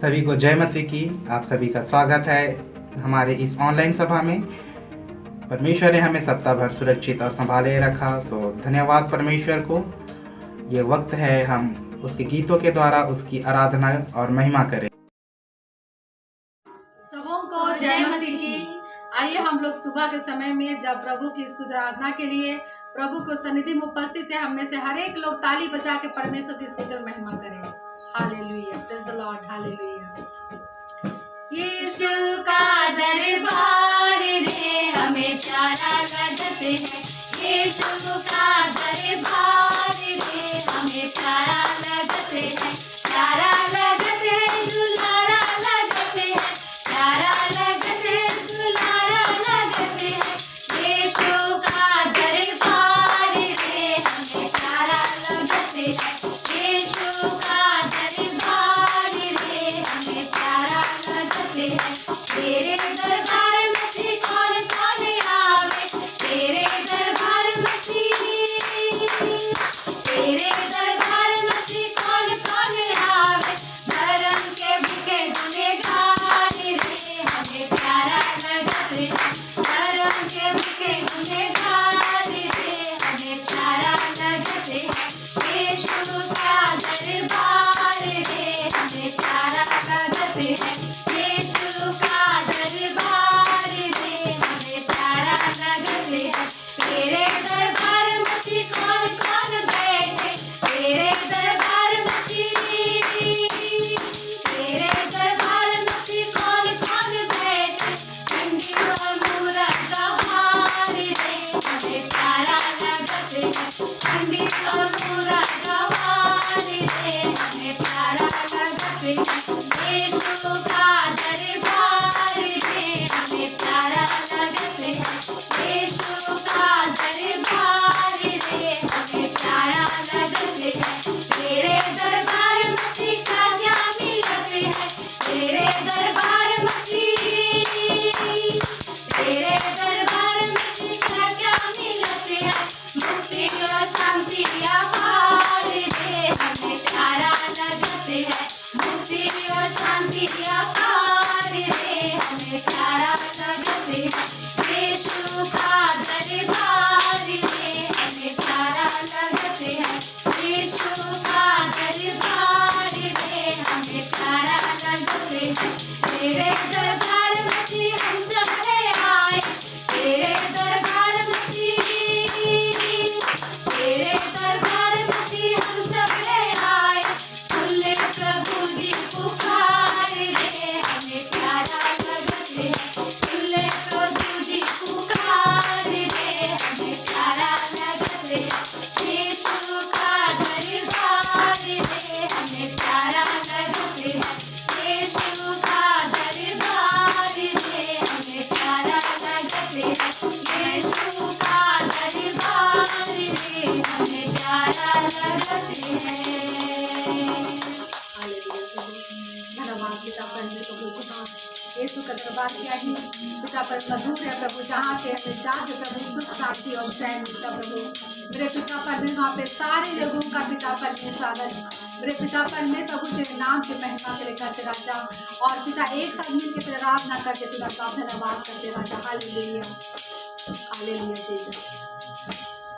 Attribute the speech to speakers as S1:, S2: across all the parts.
S1: सभी को जय मसीह की। आप सभी का स्वागत है हमारे इस ऑनलाइन सभा में। परमेश्वर ने हमें सप्ताह भर सुरक्षित और संभाले रखा, तो धन्यवाद परमेश्वर को। ये वक्त है हम उसके गीतों के द्वारा उसकी आराधना और महिमा करें।
S2: सबों को जय मसीह की। आइए हम लोग सुबह के समय में जब प्रभु की स्तुति आराधना के लिए प्रभु को सन्निधि में उपस्थित है, हम में से हर एक लोग ताली बजा के परमेश्वर की स्तुति और महिमा करें। Hallelujah, praise the Lord, hallelujah. यीशु का दरबार रे हमें प्यारा लगत है, यीशु का दरबार रे हमें प्यारा लगत है, प्यारा लगत है, दुलारा लगत है, प्यारा लगत है, दुलारा लगत है। यीशु का दरबार रे हमें प्यारा लगत है, यीशु का दरबार रे हमें प्यारा लगत है। तेरे दरबार में कौन कौन आवे, तेरे दरबार में, तेरे दरबार में कौन कौन आवे। धर्म के भूखे गुनहगार रे हमें प्यारा लगत है, धर्म के भूखे गुनहगार रे हमें प्यारा लगत है। यीशु का दरबार रे हमें प्यारा लगत है, यीशु का दरबार रे हमें प्यारा लगत है। तेरे दरबार में कौन कौन बैठे, तेरे दरबार में, तेरे दरबार में कौन कौन बैठे। ठंडी और मूरत गवार रे हमें प्यारा लगत है, ठंडी और मूरत गवार रे हमें प्यारा लगत है। यीशु का दरबार रे हमें प्यारा लगत है, यीशु का दरबार रे हमें प्यारा लगत है। तेरे दरबार में क्या मिलत है, तेरे दरबार में, तेरे दरबार में क्या मिलत है। मुक्ति और शांति अपार रे हमें प्यारा लगत है, मुक्ति और शांति अपार रे हमें प्यारा लगत है। यीशु का दरबार रे हमें प्यारा लगत है, यीशु का दरबार रे हमें प्यारा लगत है। तेरे दरबार में हम सब आए, तेरे दरबार में, तेरे दरबार में हम सब आए। सुन ले प्रभु जी पुकार रे हमें प्यारा लगत है, सुन ले प्रभु जी पुकार रे हमें प्यारा लगत है। यीशु का दरबार रे हमें प्यारा लगत है, यीशु का दरबार रे हमें प्यारा लगत है, यीशु का दरबार रे हमें प्यारा लगत है। धन्यवाद पिता परमेश्वर प्रभु जी, यीशु का दरबार क्या ही पिता पर मधुर है प्रभु, जहाँ से हमें जाके प्रभु सुख शांति और चैन मिलता प्रभु। मेरे पिता परमेश्वर वहाँ पे सारे लोगों का पिता परमेश्वर स्वागत। मेरे पिता परमेश्वर प्रभु तेरे नाम की महिमा करे करते राजा, और पिता एक साथ मिल के तेरा आराधना करते पिता का धन्यवाद करते राजा। Hallelujah, hallelujah Jesus.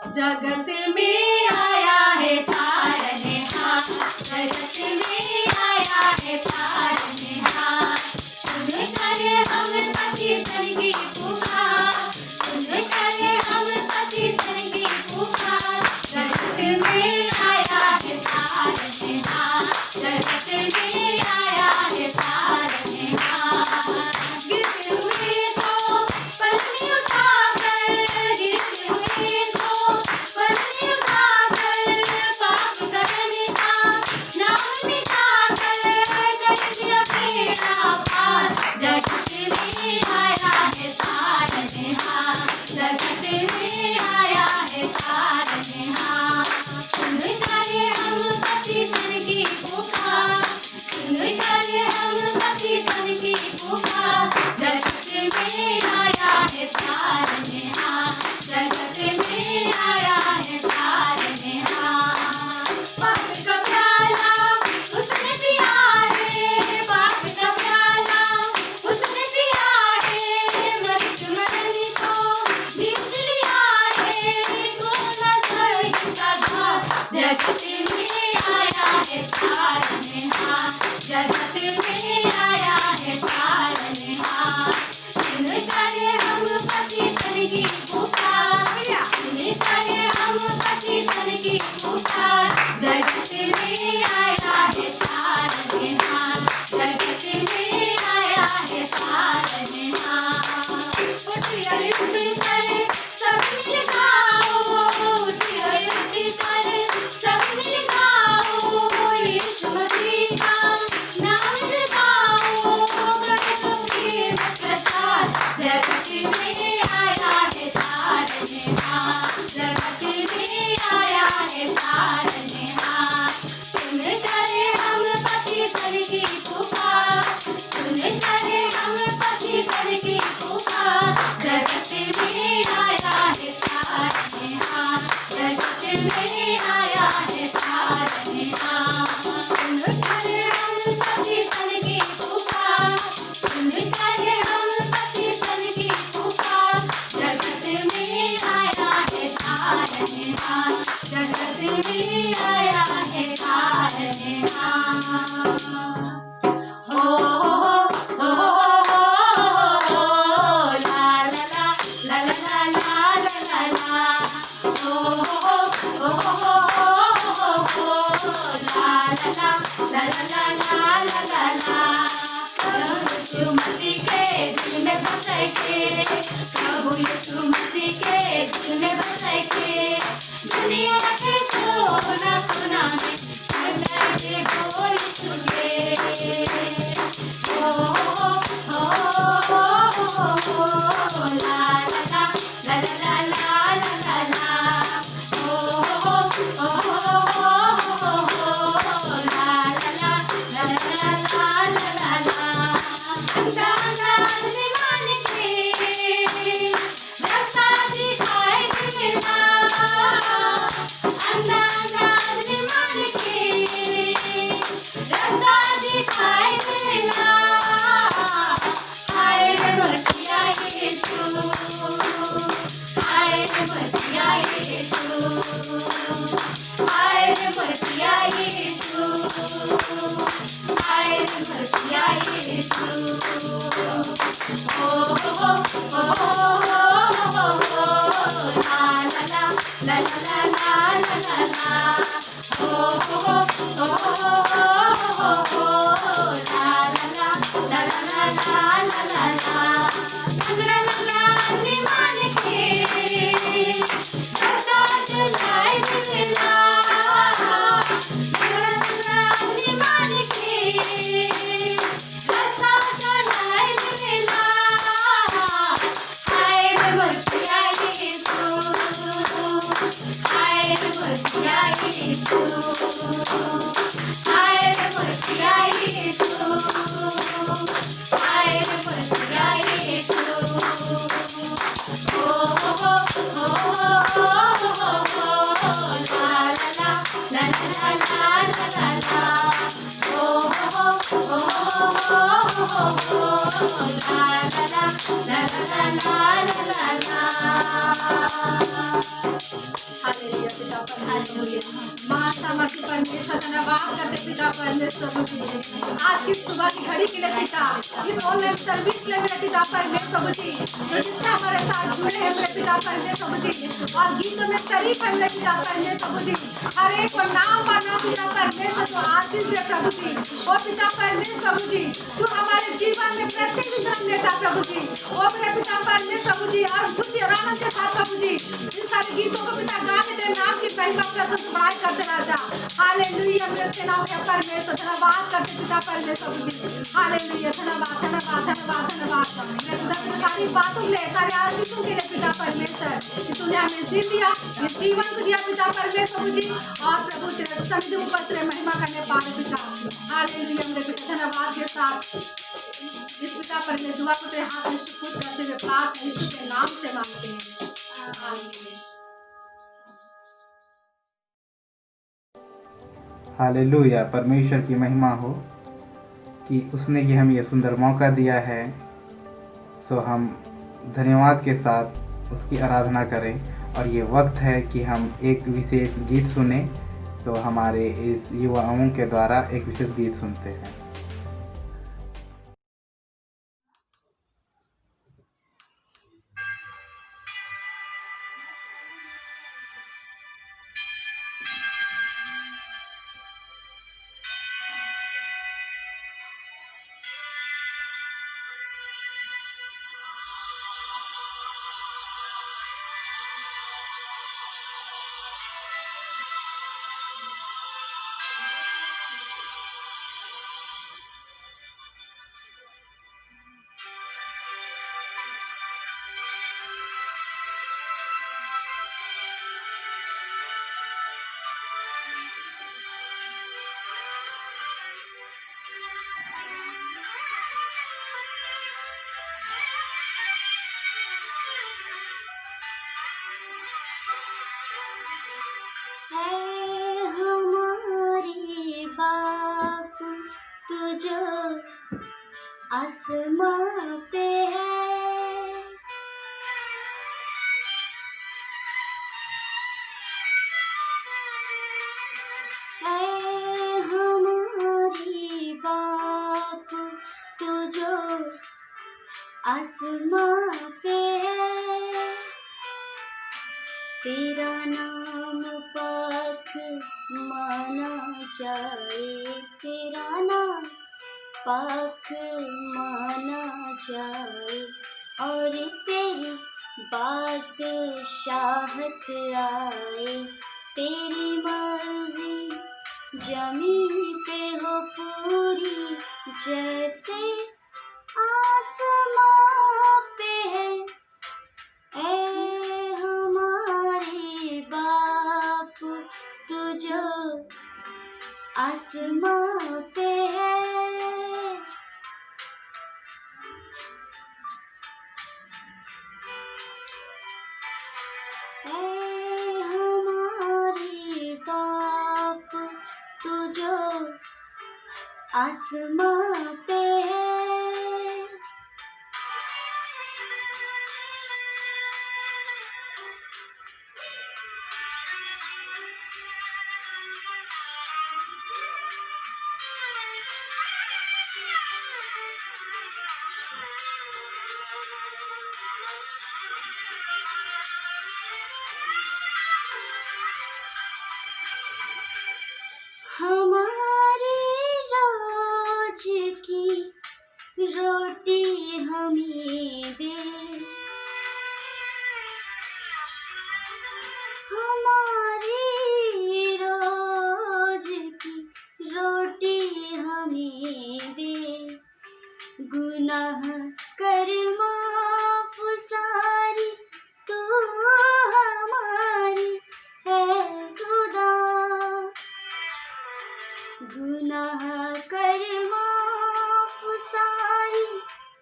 S2: जगत में आया है तारनहार, जगत में आया है तारनहार। सुन करे हम पति धन की पुकार, सुन करे हम पति धन की पुकार। जगत में आया है तारनहार, जगत में आया है तारनहार। गिरते हुए तो पलनी उठाकर, गिरते हुए तो पलनी उठाकर, पाप करने का नाम मिटाकर कर दिया मेरा पार। जगत में आया है तारनहार, जगत में आया है तारनहार। सुन करे हम पति धन की पुकार, सुन करे हम पति धन की पुकार। जगत में आया है तारनहार, जगत में आया है तारनहार। पाप का प्याला उसने पिया रे, पाप की पुकार, जगत में आया है तारनहार, जगत में आया है तारनहार। उठिए उठ कर सब मिल गाओ, उठिए उठ कर सब मिल गाओ, यीशु मसीह का नाम जपाओ, करो कीर्तन प्रचार, जगत में आया है तारनहार, जगत में आया है तारनहार। सुन कर हम पति पर की पुकार, सुन कर हम पति पर की पुकार, जगत में आया है तारनहार, जगत में आया है तारनहार। सुन कर हम पति पर की पुकार, सुन कर हम पति पर की पुकार, जगत में आया है तारनहार, जगत में आया है तारनहार। हो ला ला ला ला ला ला ला ला, हो ला ला ला ला ला ला ला। प्रभु यीशु मसीह के दिल में बस के, प्रभु यीशु मसीह के दिल में बस के, दुनिया के सोना सुना है के बोल सुने। ला ला ला ला ला ला ला, हो ला ला ला ला ला ला। अंदाज़ मान के रास्ता दिखाए देना, अंदाज़ मान के रास्ता दिखाए देना। आए रे मसीहा यीशु, आए रे मसीहा यीशु, आए रे मसीहा यीशु, आए रे मसीहा यीशु। ला ला ला ला ला ला ला, हो ला ला ला ला ला ला ला। अंगना लंगना मान के रास्ता चलाए देना, अंगना लंगना मान के रास्ता चलाए देना। आए रे मसीहा यीशु, आए रे मसीहा यीशु, आए रे मसीहा यीशु, आए रे मसीहा यीशु। ला ला ला ला ला ला ला, हो ला ला ला ला ला ला। हालेलुया पिता परमेश्वर, महासामर्थी परमेश्वर धन्यवाद करते पिता परमेश्वर जी, आज की सुबह की घड़ी के लिए पिता, इस ऑनलाइन सर्विस के लिए मेरे पिता परमेश्वर जी, जो जिससे हमारे साथ जुड़े हैं मेरे पिता परमेश्वर जी, और गीतों में शरीफ है मेरे पिता परमेश्वर जी। हर एक को नाम पाना पिता परमेश्वर जो आशीष दे प्रभु जी, ओ पिता परमेश्वर जी, तू हमारे जीवन में प्रत्येक जन्म देता प्रभु जी, ओ मेरे पिता परमेश्वर जी, और खुशी और आनंद के साथ प्रभु जी इन सारे गीतों को पिता गाने तेरे नाम की महिमा प्रशंसा बड़ाई करते राजा। हालेलुया मेरे तेरा है परमेश्वर, धन्यवाद करते पिता परमेश्वर जी। हालेलुया, धन्यवाद धन्यवाद धन्यवाद धन्यवाद मेरे खुदा की सारी बातों के लिए, सारे आशीषों के लिए पिता परमेश्वर, कि तूने हमें जी दिया, ये जीवन को दिया पिता परमेश्वर जी, और प्रभु तेरे सन्निधि ऊपर तेरे महिमा करने पाए पिता। हालेलुया मेरे पिता, धन्यवाद के साथ इस पिता परमेश्वर दुआ को तेरे हाथ में सुपुर्द करते हुए प्रार्थना यीशु के नाम से मांगते हैं, आमीन।
S1: हालेलुया, परमेश्वर की महिमा हो कि उसने कि हमें यह सुंदर मौका दिया है। सो हम धन्यवाद के साथ उसकी आराधना करें, और ये वक्त है कि हम एक विशेष गीत सुने। तो हमारे इस युवाओं के द्वारा एक विशेष गीत सुनते हैं।
S3: आसमां पे है। ऐ हमारी बाप तू जो आसमां पे है, तेरा नाम पाक माना जाए, तेरा नाम पाक माना जाए, और तेरी बादशाहत आए, तेरी मर्जी जमीन पे हो पूरी जैसे आसमां पे है। ऐ हमारे बाप तू जो आसमां पे है। ऐ हमारे बाप तू जो आसमां पे है। हमारे रोज की रोटी हमें दे, हमारी रोज की रोटी हमें दे, गुनाह कर माफ सारी तू हमारी है खुदा, गुनाह कर माफ सारी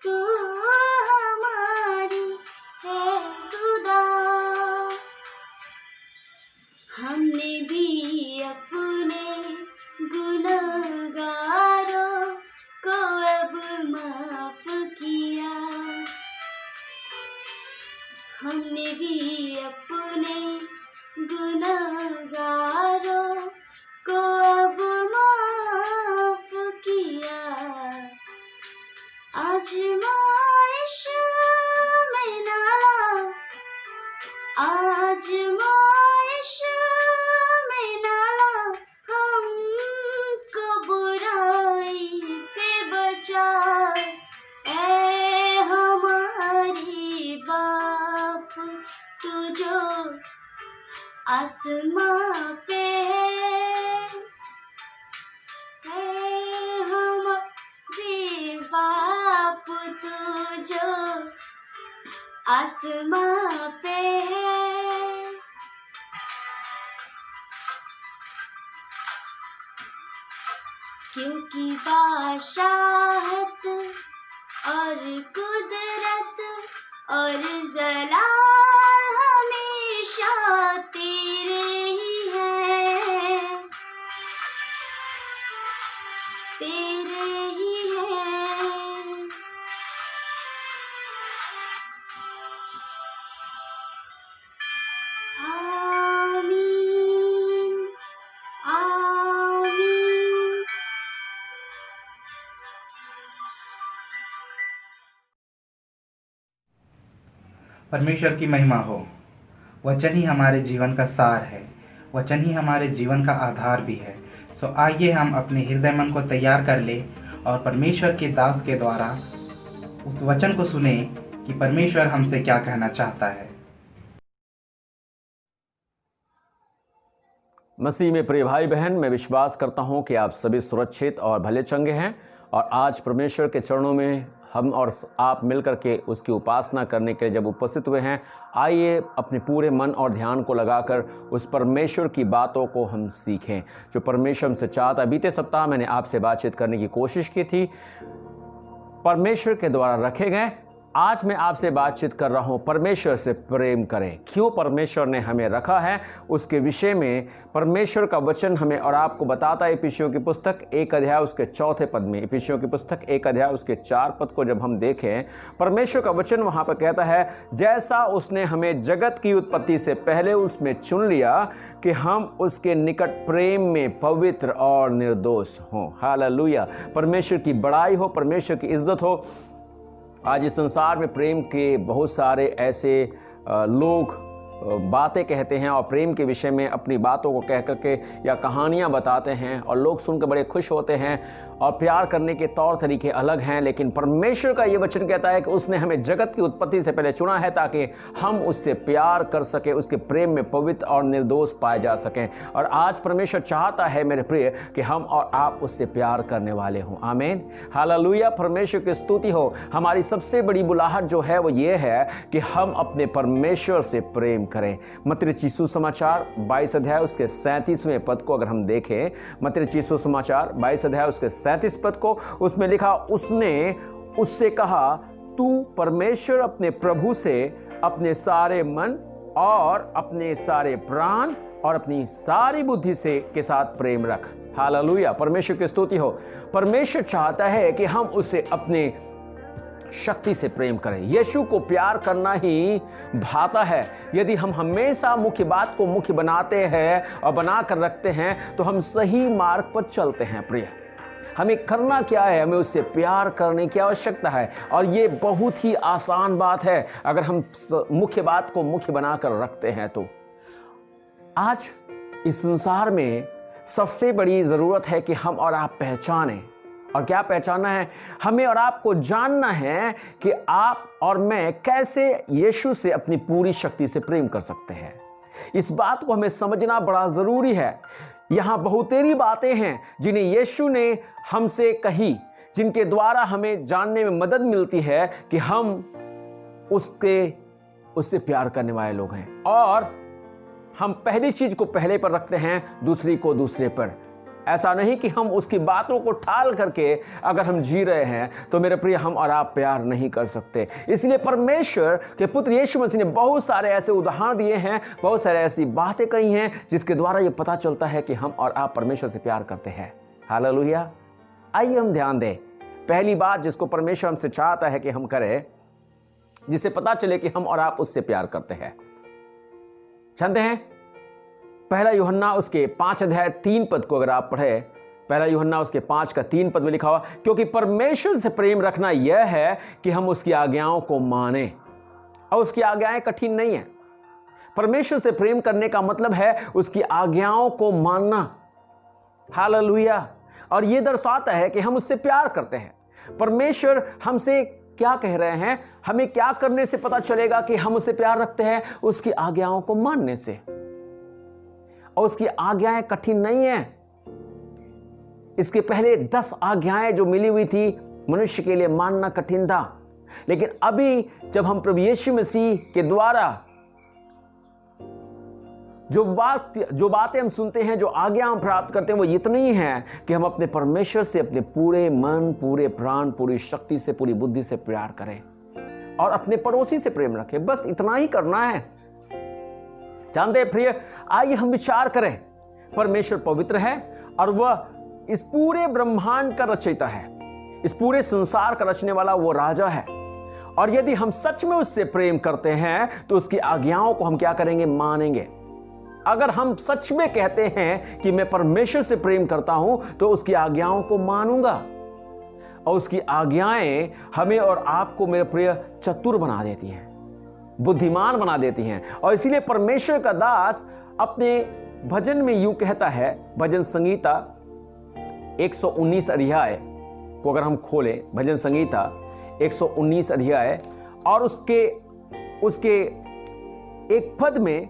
S3: तू हमारी है खुदा। हमने भी अपने गुनहगारों को अब माफ किया, हमने भी अपने गुनहगारों को अब माफ किया। आजमाइश में ना ला, आजमाइश में ना ला, हमको बुराई से बचा। ऐ हमारी बाप तू जो आसमां पे है। ऐ हमारे बाप तू जो आसमां पे है। क्योंकि बादशाहत और कुदरत और जलाल हमेशा तेरे ही है, तेरे ही है। आमीन आमीन।
S1: परमेश्वर की महिमा हो। वचन ही हमारे जीवन का सार है, वचन ही हमारे जीवन का आधार भी है। सो आइए हम अपने हृदय मन को तैयार कर ले और परमेश्वर के दास के द्वारा उस वचन को सुने कि परमेश्वर हमसे क्या कहना चाहता है।
S4: मसीह में प्रिय भाई बहन, मैं विश्वास करता हूं कि आप सभी सुरक्षित और भले चंगे हैं और आज परमेश्वर के चरणों में हम और आप मिलकर के उसकी उपासना करने के लिए जब उपस्थित हुए हैं, आइए अपने पूरे मन और ध्यान को लगाकर उस परमेश्वर की बातों को हम सीखें जो परमेश्वर हमसे चाहता। बीते सप्ताह मैंने आपसे बातचीत करने की कोशिश की थी। परमेश्वर के द्वारा रखे गए आज मैं आपसे बातचीत कर रहा हूं परमेश्वर से प्रेम करें। क्यों परमेश्वर ने हमें रखा है उसके विषय में परमेश्वर का वचन हमें और आपको बताता है। इफिसियों की पुस्तक 1 अध्याय उसके 4 पद में, इफिसियों की पुस्तक 1 अध्याय उसके 4 पद को जब हम देखें, परमेश्वर का वचन वहां पर कहता है, जैसा उसने हमें जगत की उत्पत्ति से पहले उसमें चुन लिया कि हम उसके निकट प्रेम में पवित्र और निर्दोष हों। हालेलुया। परमेश्वर की बड़ाई हो, परमेश्वर की इज्जत हो। आज इस संसार में प्रेम के बहुत सारे ऐसे लोग बातें कहते हैं और प्रेम के विषय में अपनी बातों को कह करके या कहानियां बताते हैं और लोग सुनकर बड़े खुश होते हैं और प्यार करने के तौर तरीके अलग हैं। लेकिन परमेश्वर का ये वचन कहता है कि उसने हमें जगत की उत्पत्ति से पहले चुना है ताकि हम उससे प्यार कर सके, उसके प्रेम में पवित्र और निर्दोष पाए जा सकें। और आज परमेश्वर चाहता है मेरे प्रिय कि हम और आप उससे प्यार करने वाले हों। आमीन, हालेलुया। परमेश्वर की स्तुति हो। हमारी सबसे बड़ी बुलाहट जो है वो ये है कि हम अपने परमेश्वर से प्रेम करें। मत्ती रचित सुसमाचार 22 अध्याय उसके 37वें पद को अगर हम देखें, मत्ती रचित सुसमाचार 22 अध्याय उसके 37 पद को, उसमें लिखा, उसने उससे कहा, तू परमेश्वर अपने प्रभु से अपने सारे मन और अपने सारे प्राण और अपनी सारी बुद्धि से के साथ प्रेम रख। हालेलुया। परमेश्वर की स्तुति हो। परमेश्वर चाहता है कि हम उसे अपने शक्ति से प्रेम करें। यीशु को प्यार करना ही भाता है। यदि हम हमेशा मुख्य बात को मुख्य बनाते हैं और बना कर रखते हैं तो हम सही मार्ग पर चलते हैं। प्रिय, हमें करना क्या है? हमें उससे प्यार करने की आवश्यकता है और ये बहुत ही आसान बात है अगर हम मुख्य बात को मुख्य बनाकर रखते हैं। तो आज इस संसार में सबसे बड़ी जरूरत है कि हम और आप पहचानें। और क्या पहचानना है? हमें और आपको जानना है कि आप और मैं कैसे यीशु से अपनी पूरी शक्ति से प्रेम कर सकते हैं। इस बात को हमें समझना बड़ा जरूरी है। यहां बहुतेरी बातें हैं जिन्हें यीशु ने हमसे कही, जिनके द्वारा हमें जानने में मदद मिलती है कि हम उससे प्यार करने वाले लोग हैं। और हम पहली चीज को पहले पर रखते हैं, दूसरी को दूसरे पर। ऐसा नहीं कि हम उसकी बातों को टाल करके अगर हम जी रहे हैं तो मेरे प्रिय हम और आप प्यार नहीं कर सकते। इसलिए परमेश्वर के पुत्र यीशु मसीह ने बहुत सारे ऐसे उदाहरण दिए हैं, बहुत सारे ऐसी बातें कही हैं जिसके द्वारा ये पता चलता है कि हम और आप परमेश्वर से प्यार करते हैं। हालेलुया। आइए हम ध्यान दें। पहली बात जिसको परमेश्वर हमसे चाहता है कि हम करें, जिससे पता चले कि हम और आप उससे प्यार करते हैं, जानते हैं? पहला यूहन्ना उसके 5 अध्याय 3 पद को अगर आप पढ़े, पहला यूहन्ना उसके 5 का 3 पद में लिखा हुआ, क्योंकि परमेश्वर से प्रेम रखना यह है कि हम उसकी आज्ञाओं को माने, और उसकी आज्ञाएं कठिन नहीं है। परमेश्वर से प्रेम करने का मतलब है उसकी आज्ञाओं को मानना। हालेलुया। और यह दर्शाता है कि हम उससे प्यार करते हैं। परमेश्वर हमसे क्या कह रहे हैं? हमें क्या करने से पता चलेगा कि हम उससे प्यार रखते हैं? उसकी आज्ञाओं को मानने से। और उसकी आज्ञाएं कठिन नहीं है। इसके पहले 10 आज्ञाएं जो मिली हुई थी मनुष्य के लिए मानना कठिन था, लेकिन अभी जब हम प्रभु यीशु मसीह के द्वारा जो बातें हम सुनते हैं, जो आज्ञा हम प्राप्त करते हैं, वो इतनी ही है कि हम अपने परमेश्वर से अपने पूरे मन, पूरे प्राण, पूरी शक्ति से, पूरी बुद्धि से प्यार करें और अपने पड़ोसी से प्रेम रखें। बस इतना ही करना है। जानते हैं प्रिय, आइए हम विचार करें। परमेश्वर पवित्र है और वह इस पूरे ब्रह्मांड का रचयिता है। इस पूरे संसार का रचने वाला वो राजा है। और यदि हम सच में उससे प्रेम करते हैं तो उसकी आज्ञाओं को हम क्या करेंगे? मानेंगे। अगर हम सच में कहते हैं कि मैं परमेश्वर से प्रेम करता हूं तो उसकी आज्ञाओं को मानूंगा। और उसकी आज्ञाएं हमें और आपको मेरे प्रिय चतुर बना देती हैं, बुद्धिमान बना देती हैं। और इसीलिए परमेश्वर का दास अपने भजन में यूं कहता है, भजन संगीता 119 अध्याय को अगर हम खोलें, भजन संगीता 119 अध्याय और उसके एक पद में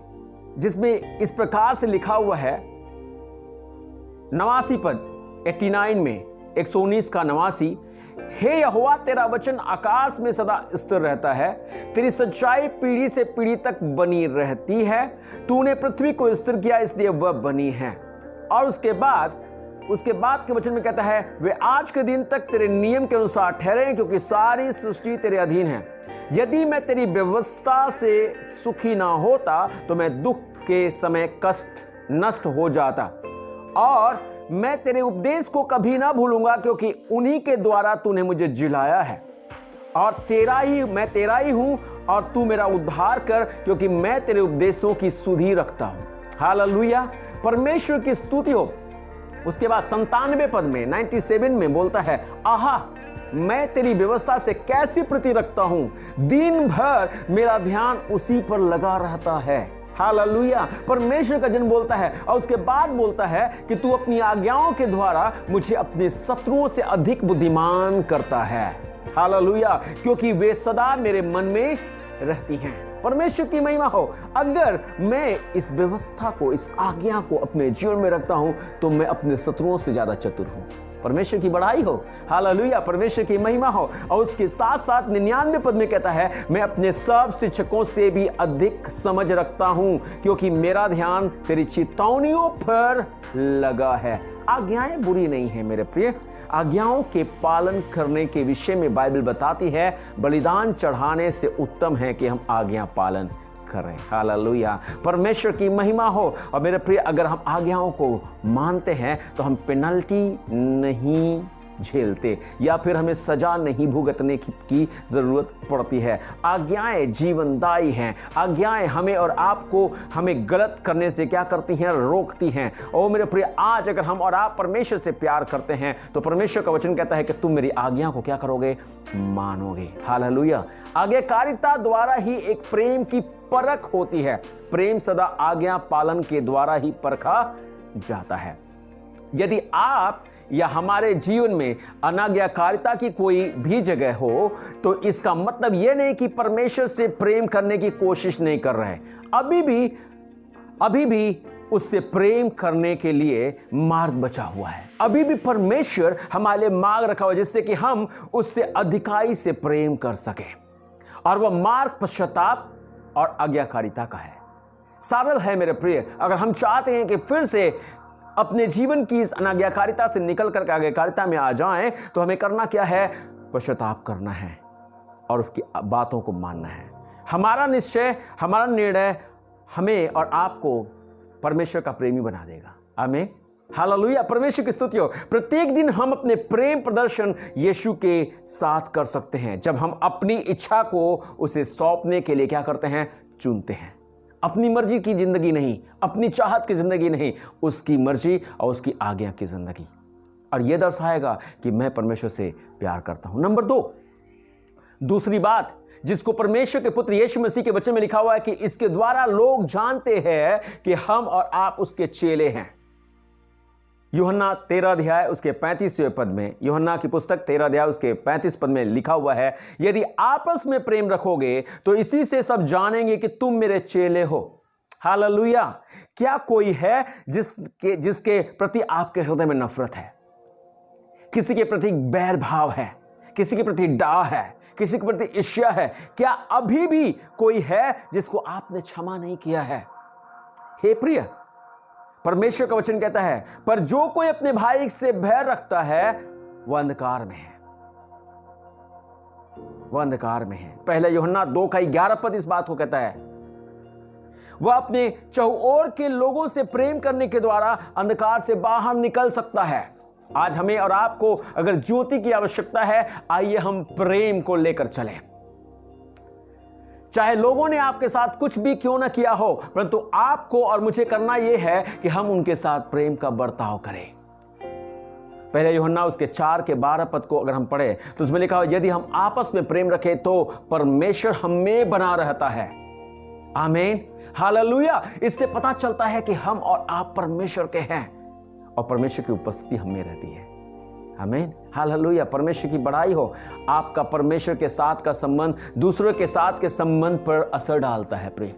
S4: जिसमें इस प्रकार से लिखा हुआ है, 89 पद 89 में 119 का 89, हे यहोवा तेरा वचन आकाश में सदा स्थिर रहता है, तेरी सच्चाई पीढ़ी से पीढ़ी तक बनी रहती है, तूने पृथ्वी को स्थिर किया इसलिए वह बनी है। और उसके बाद उसके बाद के वचन में कहता है, वे आज के दिन तक तेरे नियम के अनुसार ठहरे, क्योंकि सारी सृष्टि तेरे अधीन है। यदि मैं तेरी व्यवस्था से सुखी ना होता तो मैं दुख के समय कष्ट नष्ट हो जाता, और मैं तेरे उपदेश को कभी ना भूलूंगा, क्योंकि उन्हीं के द्वारा तूने मुझे जिलाया है, और मैं तेरा ही हूं, और तू मेरा उद्धार कर, क्योंकि मैं तेरे उपदेशों की सुधि रखता हूं। हालेलुया, परमेश्वर की स्तुति हो। उसके बाद 97 पद में 97 में बोलता है, आहा मैं तेरी व्यवस्था से कैसी प्रीति रखता हूं, दिन भर मेरा ध्यान उसी पर लगा रहता है। हालेलुया, परमेश्वर का जन बोलता है, और उसके बाद बोलता है कि तू अपनी आज्ञाओं के द्वारा मुझे अपने शत्रुओं से अधिक बुद्धिमान करता है। हालेलुया, क्योंकि वे सदा मेरे मन में रहती हैं। परमेश्वर की महिमा हो। अगर मैं इस व्यवस्था को, इस आज्ञा को अपने जीवन में रखता हूं तो मैं अपने शत्रुओं से ज्यादा चतुर हूं। परमेश्वर की बड़ाई हो। हालेलुया, परमेश्वर की महिमा हो। और उसके साथ साथ 99 पद में कहता है, मैं अपने सब शिक्षकों से भी अधिक समझ रखता हूं, क्योंकि मेरा ध्यान तेरी चेतावनियों पर लगा है। आज्ञाएं बुरी नहीं है मेरे प्रिय, आज्ञाओं के पालन करने के विषय में बाइबल बताती है, बलिदान चढ़ाने से उत्तम है कि हम आज्ञा पालन करें। हालेलुया, परमेश्वर की महिमा हो। और मेरे प्रिय, अगर हम आज्ञाओं को मानते हैं तो हम पेनल्टी नहीं झेलते, या फिर हमें सजा नहीं भुगतने की जरूरत पड़ती है। आज्ञाएं जीवनदायी हैं। आज्ञाएं हमें और आपको, हमें गलत करने से क्या करती हैं? रोकती हैं। और मेरे प्रिय, आज अगर हम और आप परमेश्वर से प्यार करते हैं तो परमेश्वर का वचन कहता है कि तुम मेरी आज्ञा को क्या करोगे? मानोगे। हालेलुया, आज्ञाकारिता द्वारा ही एक प्रेम की परख होती है। प्रेम सदा आज्ञा पालन के द्वारा ही परखा जाता है। यदि आप या हमारे जीवन में अनाज्ञाकारिता की कोई भी जगह हो तो इसका मतलब यह नहीं कि परमेश्वर से प्रेम करने की कोशिश नहीं कर रहे हैं। अभी भी उससे प्रेम करने के लिए मार्ग बचा हुआ है। अभी भी परमेश्वर हमारे लिए मार्ग रखा हुआ है जिससे कि हम उससे अधिकाई से प्रेम कर सकें, और वह मार्ग पश्चाताप और आज्ञाकारिता का है। सरल है मेरे प्रिय। अगर हम चाहते हैं कि फिर से अपने जीवन की इस अनाज्ञाकारिता से निकल कर आज्ञाकारिता में आ जाएं तो हमें करना क्या है? पश्चाताप करना है और उसकी बातों को मानना है। हमारा निश्चय, हमारा निर्णय हमें और आपको परमेश्वर का प्रेमी बना देगा। आमीन, हालेलुया, परमेश्वर की स्तुति हो। प्रत्येक दिन हम अपने प्रेम प्रदर्शन यीशु के साथ कर सकते हैं जब हम अपनी इच्छा को उसे सौंपने के लिए क्या करते हैं? चुनते हैं। अपनी मर्जी की जिंदगी नहीं, अपनी चाहत की जिंदगी नहीं, उसकी मर्जी और उसकी आज्ञा की जिंदगी। और यह दर्शाएगा कि मैं परमेश्वर से प्यार करता हूं। नंबर 2, दूसरी बात जिसको परमेश्वर के पुत्र यीशु मसीह के वचन में लिखा हुआ है कि इसके द्वारा लोग जानते हैं कि हम और आप उसके चेले हैं। यूहन्ना 13 अध्याय उसके 35वें पद में, यूहन्ना की पुस्तक 13 अध्याय उसके 35 पद में लिखा हुआ है, यदि आपस में प्रेम रखोगे तो इसी से सब जानेंगे कि तुम मेरे चेले हो। हालेलुया, क्या कोई है जिसके प्रति आपके हृदय में नफरत है? किसी के प्रति बैर भाव है, किसी के प्रति डाह है, किसी के प्रति ईर्ष्या है? क्या अभी भी कोई है जिसको आपने क्षमा नहीं किया है? हे प्रिय, परमेश्वर का वचन कहता है, पर जो कोई अपने भाई से बैर रखता है वह अंधकार में है, वह अंधकार में है। पहला यूहन्ना 2:11 पद इस बात को कहता है, वह अपने चहुओर के लोगों से प्रेम करने के द्वारा अंधकार से बाहर निकल सकता है। आज हमें और आपको अगर ज्योति की आवश्यकता है, आइए हम प्रेम को लेकर चलें। चाहे लोगों ने आपके साथ कुछ भी क्यों ना किया हो, परंतु आपको और मुझे करना यह है कि हम उनके साथ प्रेम का बर्ताव करें। पहले यूहन्ना उसके 4:12 पद को अगर हम पढ़े तो उसमें लिखा हो, यदि हम आपस में प्रेम रखें तो परमेश्वर हमें बना रहता है। आमीन, हालेलुया। इससे पता चलता है कि हम और आप परमेश्वर के हैं और परमेश्वर की उपस्थिति हमें रहती है। आमीन, हालेलुया, परमेश्वर की बड़ाई हो। आपका परमेश्वर के साथ का संबंध दूसरों के साथ के संबंध पर असर डालता है प्रिय।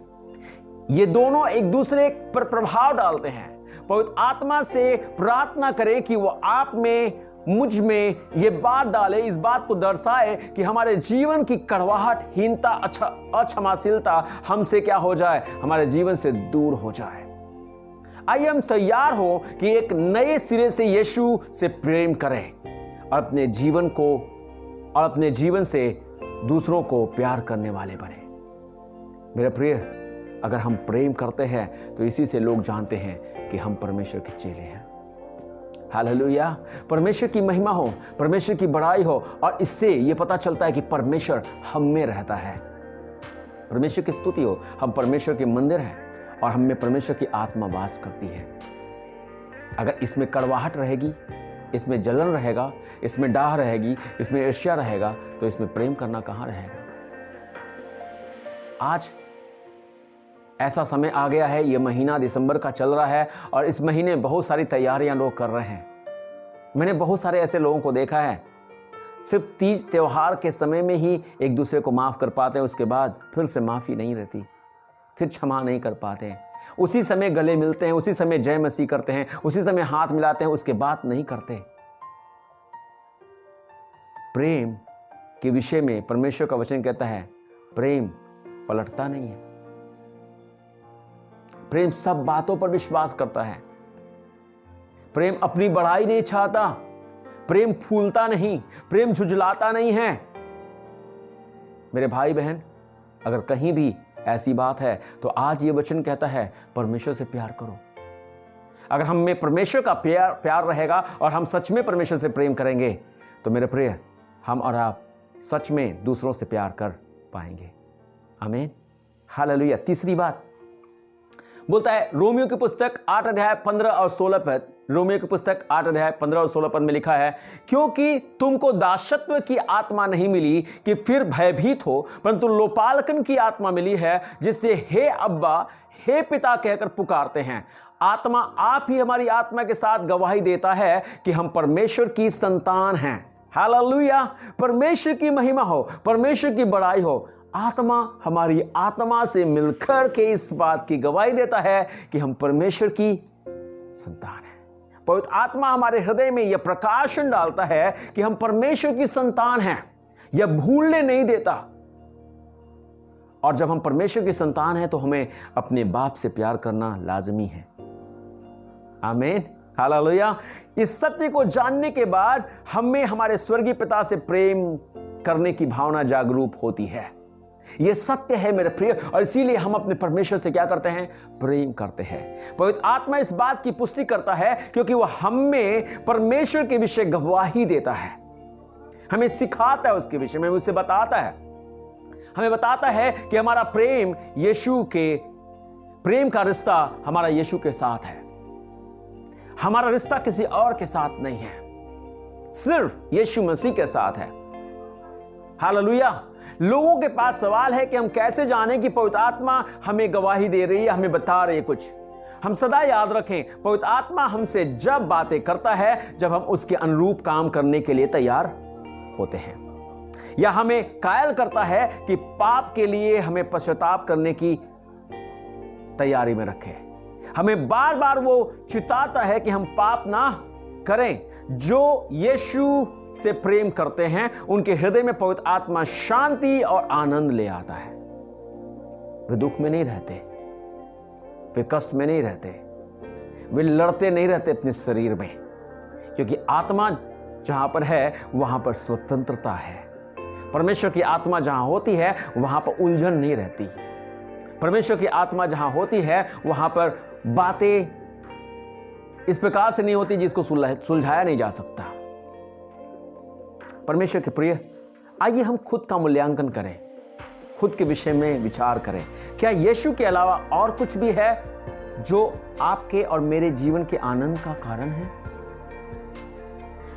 S4: ये दोनों एक दूसरे पर प्रभाव डालते हैं। पवित्र आत्मा से प्रार्थना करें कि वो आप में, मुझ में ये बात डाले, इस बात को दर्शाए कि हमारे जीवन की कड़वाहट, हीनता, अक्षमाशीलता हमसे क्या हो जाए? हमारे जीवन से दूर हो जाए। आइए हम तैयार हो कि एक नए सिरे से यीशु से प्रेम करें और अपने जीवन को और अपने जीवन से दूसरों को प्यार करने वाले बने। मेरे प्रिय, अगर हम प्रेम करते हैं तो इसी से लोग जानते हैं कि हम परमेश्वर के चेले हैं। हालेलुया, परमेश्वर की महिमा हो, परमेश्वर की बड़ाई हो, और इससे यह पता चलता है कि परमेश्वर हम में रहता है। परमेश्वर की स्तुति हो, हम परमेश्वर के मंदिर हैं और हम में परमेश्वर की आत्मा वास करती है। अगर इसमें कड़वाहट रहेगी, इसमें जलन रहेगा, इसमें डाह रहेगी, इसमें ईर्ष्या रहेगा, तो इसमें प्रेम करना कहां रहेगा। आज ऐसा समय आ गया है, यह महीना दिसंबर का चल रहा है और इस महीने बहुत सारी तैयारियां लोग कर रहे हैं। मैंने बहुत सारे ऐसे लोगों को देखा है, सिर्फ तीज त्योहार के समय में ही एक दूसरे को माफ कर पाते हैं, उसके बाद फिर से माफी नहीं रहती, फिर क्षमा नहीं कर पाते हैं। उसी समय गले मिलते हैं, उसी समय जय मसीह करते हैं, उसी समय हाथ मिलाते हैं, उसके बाद नहीं करते। प्रेम के विषय में परमेश्वर का वचन कहता है, प्रेम पलटता नहीं है, प्रेम सब बातों पर विश्वास करता है, प्रेम अपनी बढ़ाई नहीं चाहता, प्रेम फूलता नहीं, प्रेम झुझलाता नहीं है। मेरे भाई बहन, अगर कहीं भी ऐसी बात है तो आज ये वचन कहता है परमेश्वर से प्यार करो। अगर हम में परमेश्वर का प्यार रहेगा और हम सच में परमेश्वर से प्रेम करेंगे तो मेरे प्रिय, हम और आप सच में दूसरों से प्यार कर पाएंगे। आमीन, हालेलुया। तीसरी बात बोलता है, रोमियो की पुस्तक 8 अध्याय 15 और 16 पद, रोमियो की पुस्तक 8 अध्याय 15 और 16 पद में लिखा है, क्योंकि तुमको दासत्व की आत्मा नहीं मिली कि फिर भयभीत हो, परंतु लोपालकन की आत्मा मिली है, जिससे हे अब्बा, हे पिता कहकर पुकारते हैं। आत्मा आप ही हमारी आत्मा के साथ गवाही देता है कि हम परमेश्वर की संतान हैं। हालेलुया, परमेश्वर की महिमा हो, परमेश्वर की बड़ाई हो। आत्मा हमारी आत्मा से मिलकर के इस बात की गवाही देता है कि हम परमेश्वर की संतान हैं। पवित्र आत्मा हमारे हृदय में यह प्रकाशन डालता है कि हम परमेश्वर की संतान हैं, यह भूलने नहीं देता। और जब हम परमेश्वर की संतान हैं तो हमें अपने बाप से प्यार करना लाजमी है। आमीन, हालेलुया। इस सत्य को जानने के बाद हमें हमारे स्वर्गीय पिता से प्रेम करने की भावना जागरूक होती है। यह सत्य है मेरे प्रिय, और इसीलिए हम अपने परमेश्वर से क्या करते हैं? प्रेम करते हैं। पवित्र आत्मा इस बात की पुष्टि करता है क्योंकि वह हमें परमेश्वर के विषय गवाही देता है, हमें सिखाता है उसके विषय में, उसे बताता है, हमें बताता है कि हमारा प्रेम यीशु के प्रेम का रिश्ता हमारा यीशु के साथ है। हमारा रिश्ता किसी और के साथ नहीं है, सिर्फ यीशु मसीह के साथ है। हालेलुया। लोगों के पास सवाल है कि हम कैसे जानें कि पवित्र आत्मा हमें गवाही दे रही है, हमें बता रही है कुछ। हम सदा याद रखें, पवित्र आत्मा हमसे जब बातें करता है जब हम उसके अनुरूप काम करने के लिए तैयार होते हैं, या हमें कायल करता है कि पाप के लिए हमें पश्चाताप करने की तैयारी में रखें। हमें बार बार वो चिताता है कि हम पाप ना करें। जो यीशु से प्रेम करते हैं उनके हृदय में पवित्र आत्मा शांति और आनंद ले आता है। वे दुख में नहीं रहते, वे कष्ट में नहीं रहते, वे लड़ते नहीं रहते अपने शरीर में, क्योंकि आत्मा जहां पर है वहां पर स्वतंत्रता है। परमेश्वर की आत्मा जहां होती है वहां पर उलझन नहीं रहती। परमेश्वर की आत्मा जहां होती है वहां पर बातें इस प्रकार से नहीं होती जिसको सुलझाया नहीं जा सकता। परमेश्वर के प्रिय, आइए हम खुद का मूल्यांकन करें, खुद के विषय में विचार करें। क्या यीशु के अलावा और कुछ भी है जो आपके और मेरे जीवन के आनंद का कारण है,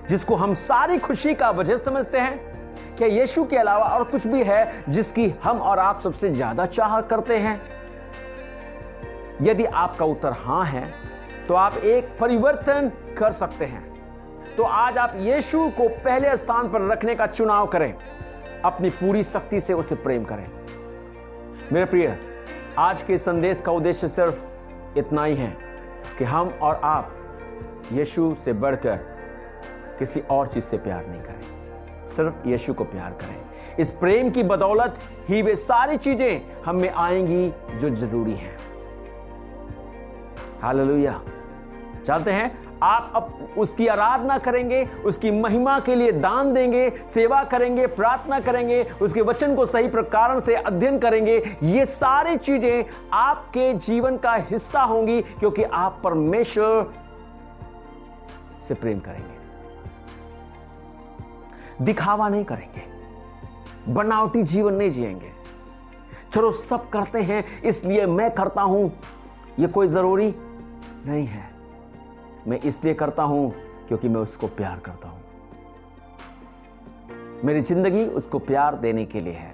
S4: जिसको हम सारी खुशी का वजह समझते हैं? क्या यीशु के अलावा और कुछ भी है जिसकी हम और आप सबसे ज्यादा चाह करते हैं? यदि आपका उत्तर हां है तो आप एक परिवर्तन कर सकते हैं। तो आज आप यीशु को पहले स्थान पर रखने का चुनाव करें, अपनी पूरी शक्ति से उसे प्रेम करें। मेरे प्रिय, आज के संदेश का उद्देश्य सिर्फ इतना ही है कि हम और आप यीशु से बढ़कर किसी और चीज से प्यार नहीं करें, सिर्फ यीशु को प्यार करें। इस प्रेम की बदौलत ही वे सारी चीजें हम में आएंगी जो जरूरी हैं। हालेलुया। चाहते हैं आप अब उसकी आराधना करेंगे, उसकी महिमा के लिए दान देंगे, सेवा करेंगे, प्रार्थना करेंगे, उसके वचन को सही प्रकार से अध्ययन करेंगे। ये सारी चीजें आपके जीवन का हिस्सा होंगी, क्योंकि आप परमेश्वर से प्रेम करेंगे, दिखावा नहीं करेंगे, बनावटी जीवन नहीं जिएंगे। चलो सब करते हैं इसलिए मैं करता हूं, यह कोई जरूरी नहीं है। मैं इसलिए करता हूं क्योंकि मैं उसको प्यार करता हूं। मेरी जिंदगी उसको प्यार देने के लिए है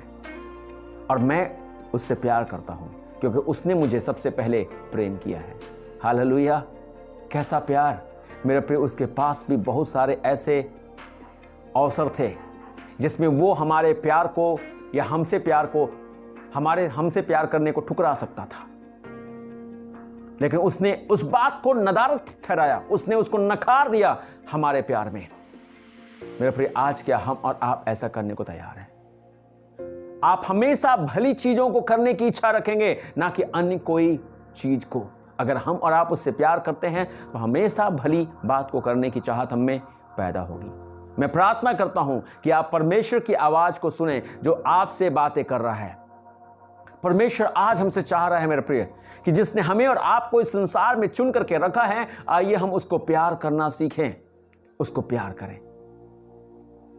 S4: और मैं उससे प्यार करता हूं क्योंकि उसने मुझे सबसे पहले प्रेम किया है। हालेलुया। कैसा प्यार मेरे प्रिय। उसके पास भी बहुत सारे ऐसे अवसर थे जिसमें वो हमारे प्यार को या हमसे प्यार करने को ठुकरा सकता था, लेकिन उसने उस बात को नदारत ठहराया, उसने उसको नकार दिया हमारे प्यार में। मेरे प्रिय, आज क्या हम और आप ऐसा करने को तैयार हैं? आप हमेशा भली चीजों को करने की इच्छा रखेंगे, ना कि अन्य कोई चीज को। अगर हम और आप उससे प्यार करते हैं तो हमेशा भली बात को करने की चाहत हम में पैदा होगी। मैं प्रार्थना करता हूं कि आप परमेश्वर की आवाज को सुने जो आपसे बातें कर रहा है। परमेश्वर आज हमसे चाह रहा है मेरे प्रिय कि जिसने हमें और आपको इस संसार में चुन करके रखा है, आइए हम उसको प्यार करना सीखें, उसको प्यार करें।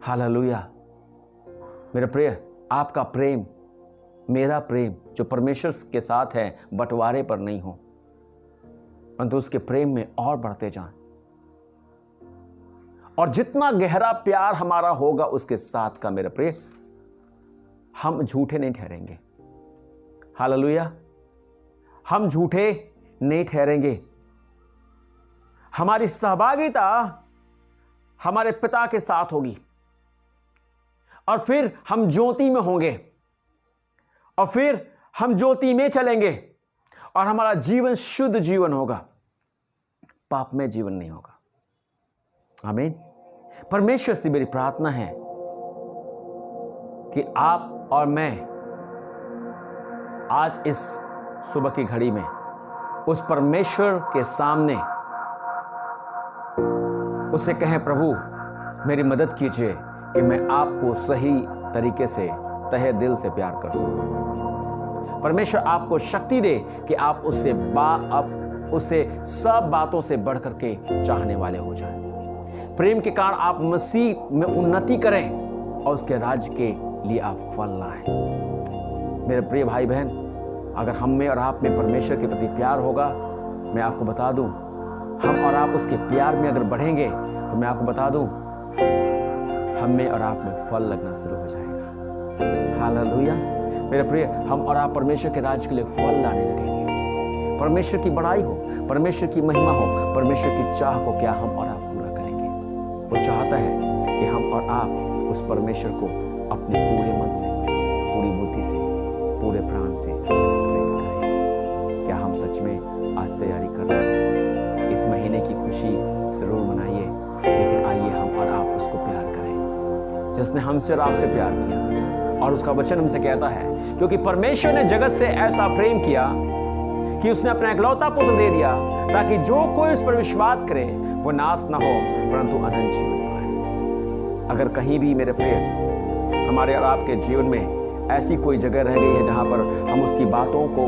S4: हालेलुया। मेरे प्रिय, आपका प्रेम, मेरा प्रेम जो परमेश्वर के साथ है, बंटवारे पर नहीं हो, परंतु उसके प्रेम में और बढ़ते जाएं। और जितना गहरा प्यार हमारा होगा उसके साथ का, मेरे प्रिय, हम झूठे नहीं ठहरेंगे। हालेलुया। हम झूठे नहीं ठहरेंगे। हमारी सहभागिता हमारे पिता के साथ होगी और फिर हम ज्योति में होंगे और फिर हम ज्योति में चलेंगे और हमारा जीवन शुद्ध जीवन होगा, पाप में जीवन नहीं होगा। आमीन। परमेश्वर से मेरी प्रार्थना है कि आप और मैं आज इस सुबह की घड़ी में उस परमेश्वर के सामने उसे कहें, प्रभु मेरी मदद कीजिए कि मैं आपको सही तरीके से तहे दिल से प्यार कर सकूं। परमेश्वर आपको शक्ति दे कि आप उससे सब बातों से बढ़ करके चाहने वाले हो जाएं। प्रेम के कारण आप मसीह में उन्नति करें और उसके राज्य के लिए आप फल लाएं। मेरे प्रिय भाई बहन, अगर हम में और आप में परमेश्वर के प्रति प्यार होगा, मैं आपको बता दूं, हम और आप उसके प्यार में अगर बढ़ेंगे तो मैं आपको बता दूं, हम में और आप में फल लगना शुरू हो जाएगा। हालेलुया। मेरे प्रिय, हम और आप परमेश्वर के राज्य के लिए फल लाने लगेंगे। परमेश्वर की बड़ाई हो, परमेश्वर की महिमा हो, परमेश्वर की चाह को क्या हम और आप पूरा करेंगे। वो चाहता है कि हम और आप उस परमेश्वर को अपने पूरे मन से, पूरी बुद्धि से, पूरे प्राण से प्रेम करें। क्या हम सच में आज तैयारी कर रहे हैं? इस महीने की खुशी जरूर मनाइए, लेकिन आइए हम और आप उसको प्यार करें जिसने हमसे और आपसे प्यार किया। और उसका वचन हमसे कहता है, क्योंकि परमेश्वर ने जगत से ऐसा प्रेम किया कि उसने अपना इकलौता पुत्र दे दिया, ताकि जो कोई उस पर विश्वास करे वो नाश न हो परंतु अनंत जीवन पाए। अगर कहीं भी मेरे प्रिय हमारे और आपके जीवन में ऐसी कोई जगह रह गई है जहां पर हम उसकी बातों को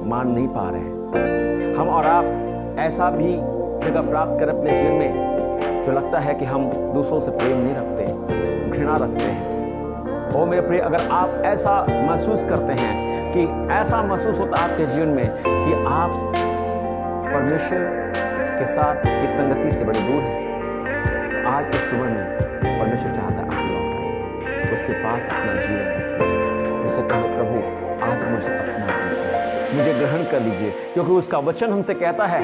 S4: मान नहीं पा रहे हैं, हम और आप ऐसा भी जगह प्राप्त कर अपने जीवन में जो लगता है कि हम दूसरों से प्रेम नहीं रखते, घृणा रखते हैं, ओ मेरे प्रिय, अगर आप ऐसा महसूस करते हैं कि ऐसा महसूस होता है आपके जीवन में कि आप परमेश्वर के साथ इस संगति से बड़े दूर हैं, आज इस सुबह में परमेश्वर चाहता है आप लौट आइए, उसके पास अपना जीवन रख दीजिए, उससे कहें, प्रभु आज मुझे अपना लीजिए, मुझे ग्रहण कर लीजिए, क्योंकि उसका वचन हमसे कहता है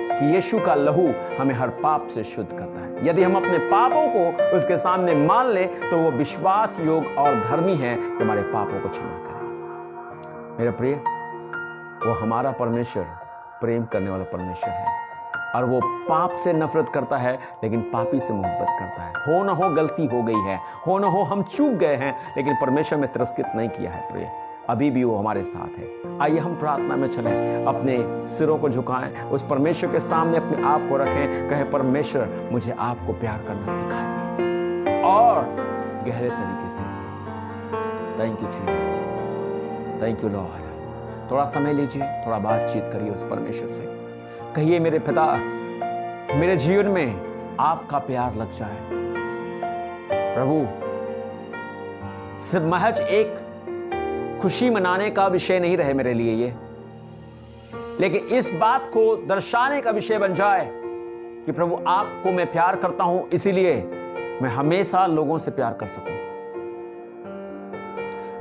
S4: कि यीशु का लहू हमें हर पाप से शुद्ध करता है। यदि हम अपने पापों को उसके सामने मान ले तो वो विश्वास योग्य और धर्मी है कि हमारे पापों को क्षमा करे। मेरे प्रिय, वो हमारा परमेश्वर प्रेम करने वाला परमेश्वर है और वो पाप से नफरत करता है लेकिन पापी से मोहब्बत करता है। हो न हो गलती हो गई है, हो न हो हम चूक गए हैं, लेकिन परमेश्वर में तिरस्कृत नहीं किया है। प्रिय, अभी भी वो हमारे साथ है। आइए हम प्रार्थना में चलें, अपने सिरों को झुकाएं, उस परमेश्वर के सामने अपने आप को रखें, कहे परमेश्वर मुझे आपको प्यार करना सिखाइए और गहरे तरीके से। Thank you Jesus, thank you Lord. थोड़ा समय लीजिए, थोड़ा बातचीत करिए उस परमेश्वर से। कहिए मेरे पिता, मेरे जीवन में आपका प्यार लग जाए। प्रभु, सिर्फ महज एक खुशी मनाने का विषय नहीं रहे मेरे लिए ये, लेकिन इस बात को दर्शाने का विषय बन जाए कि प्रभु आपको मैं प्यार करता हूं, इसीलिए मैं हमेशा लोगों से प्यार कर सकूं।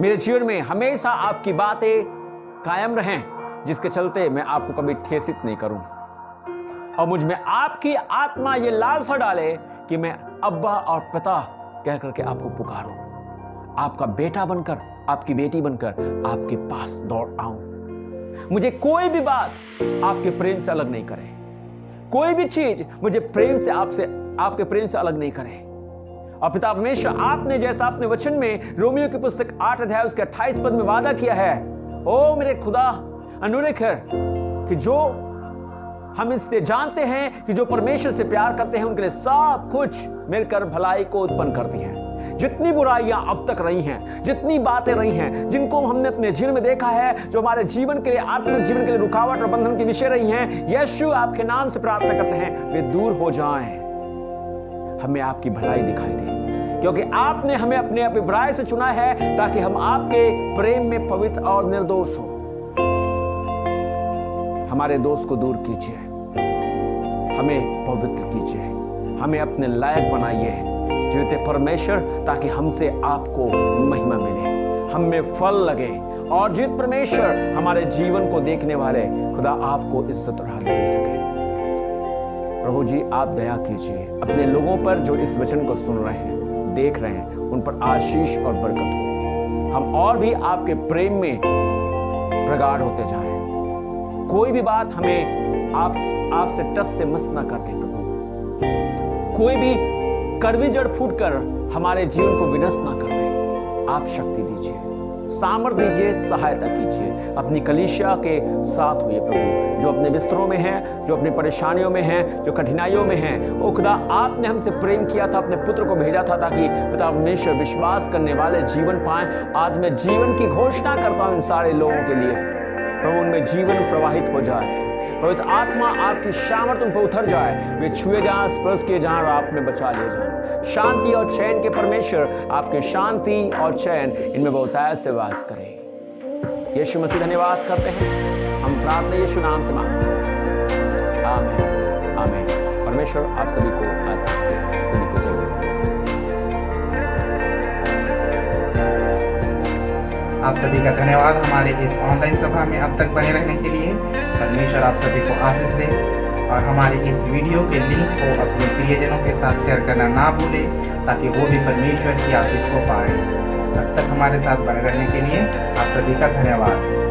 S4: मेरे जीवन में हमेशा आपकी बातें कायम रहें, जिसके चलते मैं आपको कभी ठेसित नहीं करूं, और मुझ में आपकी आत्मा ये लालसा डाले कि मैं अब्बा और पिता कह करके आपको पुकारूं, आपका बेटा बनकर, आपकी बेटी बनकर आपके पास दौड़ आऊं। मुझे कोई भी बात आपके प्रेम से अलग नहीं करे, कोई भी चीज मुझे प्रेम से आपके प्रेम से अलग नहीं करे। और पिता परमेश्वर, आपने जैसा अपने वचन में रोमियो की पुस्तक 8 अध्याय उसके 28 पद में वादा किया है, ओ मेरे खुदा अनुरेख है कि जो हम इससे जानते हैं कि जो परमेश्वर से प्यार करते हैं उनके लिए सब कुछ मिलकर भलाई को उत्पन्न करती है। जितनी बुराइयां अब तक रही हैं, जितनी बातें रही हैं, जिनको हमने अपने जीवन में देखा है, जो हमारे जीवन के लिए, आत्मिक जीवन के लिए रुकावट और बंधन के विषय रही हैं, यीशु आपके नाम से प्रार्थना करते हैं वे दूर हो जाएं, हमें आपकी भलाई दिखाई दे, क्योंकि आपने हमें अपने अभिप्राय से चुना है ताकि हम आपके प्रेम में पवित्र और निर्दोष हो। हमारे दोष को दूर कीजिए, हमें पवित्र कीजिए, हमें अपने लायक बनाइए जीवित परमेश्वर, ताकि हमसे आपको महिमा मिले, हम में फल लगे, और जीवित परमेश्वर हमारे जीवन को देखने वाले खुदा आपको इज्जत और दे सके। प्रभु जी, आप दया कीजिए अपने लोगों पर जो इस वचन को सुन रहे हैं, देख रहे हैं, उन पर आशीष और बरकत हो। हम और भी आपके प्रेम में प्रगाढ़ होते जाएं। कोई भी बात हमें आपसे टस से मस ना कर दे प्रभु, कोई भी कड़वी जड़ फूट कर हमारे जीवन को विनष्ट ना कर दे। आप शक्ति दीजिए, सामर्थ्य दीजिए, सहायता कीजिए, अपनी कलीसिया के साथ हुए प्रभु, जो अपने बिस्तरों में हैं, जो अपनी परेशानियों में हैं, जो कठिनाइयों में हैं। ओ खुदा, आपने हमसे प्रेम किया था, अपने पुत्र को भेजा था ताकि पिता परमेश्वर विश्वास करने वाले जीवन पाएं। आज मैं जीवन की घोषणा करता हूं इन सारे लोगों के लिए, प्रभु उनमें जीवन प्रवाहित हो जाए, पवित्र आत्मा आपकी सामर्थ उन पर उतर जाए, वे छुए जाएं, स्पर्श किए जाएं और आप में बचा लिए जाएं। शांति और चैन के परमेश्वर आपके शांति और चैन इनमें बहुतायत से वास करें। यीशु मसीह धन्यवाद करते हैं, हम प्रार्थना यीशु नाम से मांगते हैं, आमीन आमीन। परमेश्वर आप सभी को आशीष दे, सभी को जय मसीह।
S1: आप सभी का धन्यवाद हमारे इस ऑनलाइन सभा में अब तक बने रहने के लिए। परमेश्वर आप सभी को आशीष दे, और हमारे इस वीडियो के लिंक को अपने प्रियजनों के साथ शेयर करना ना भूलें, ताकि वो भी परमेश्वर की आशीष को पाएं। तब तक हमारे साथ बने रहने के लिए आप सभी का धन्यवाद।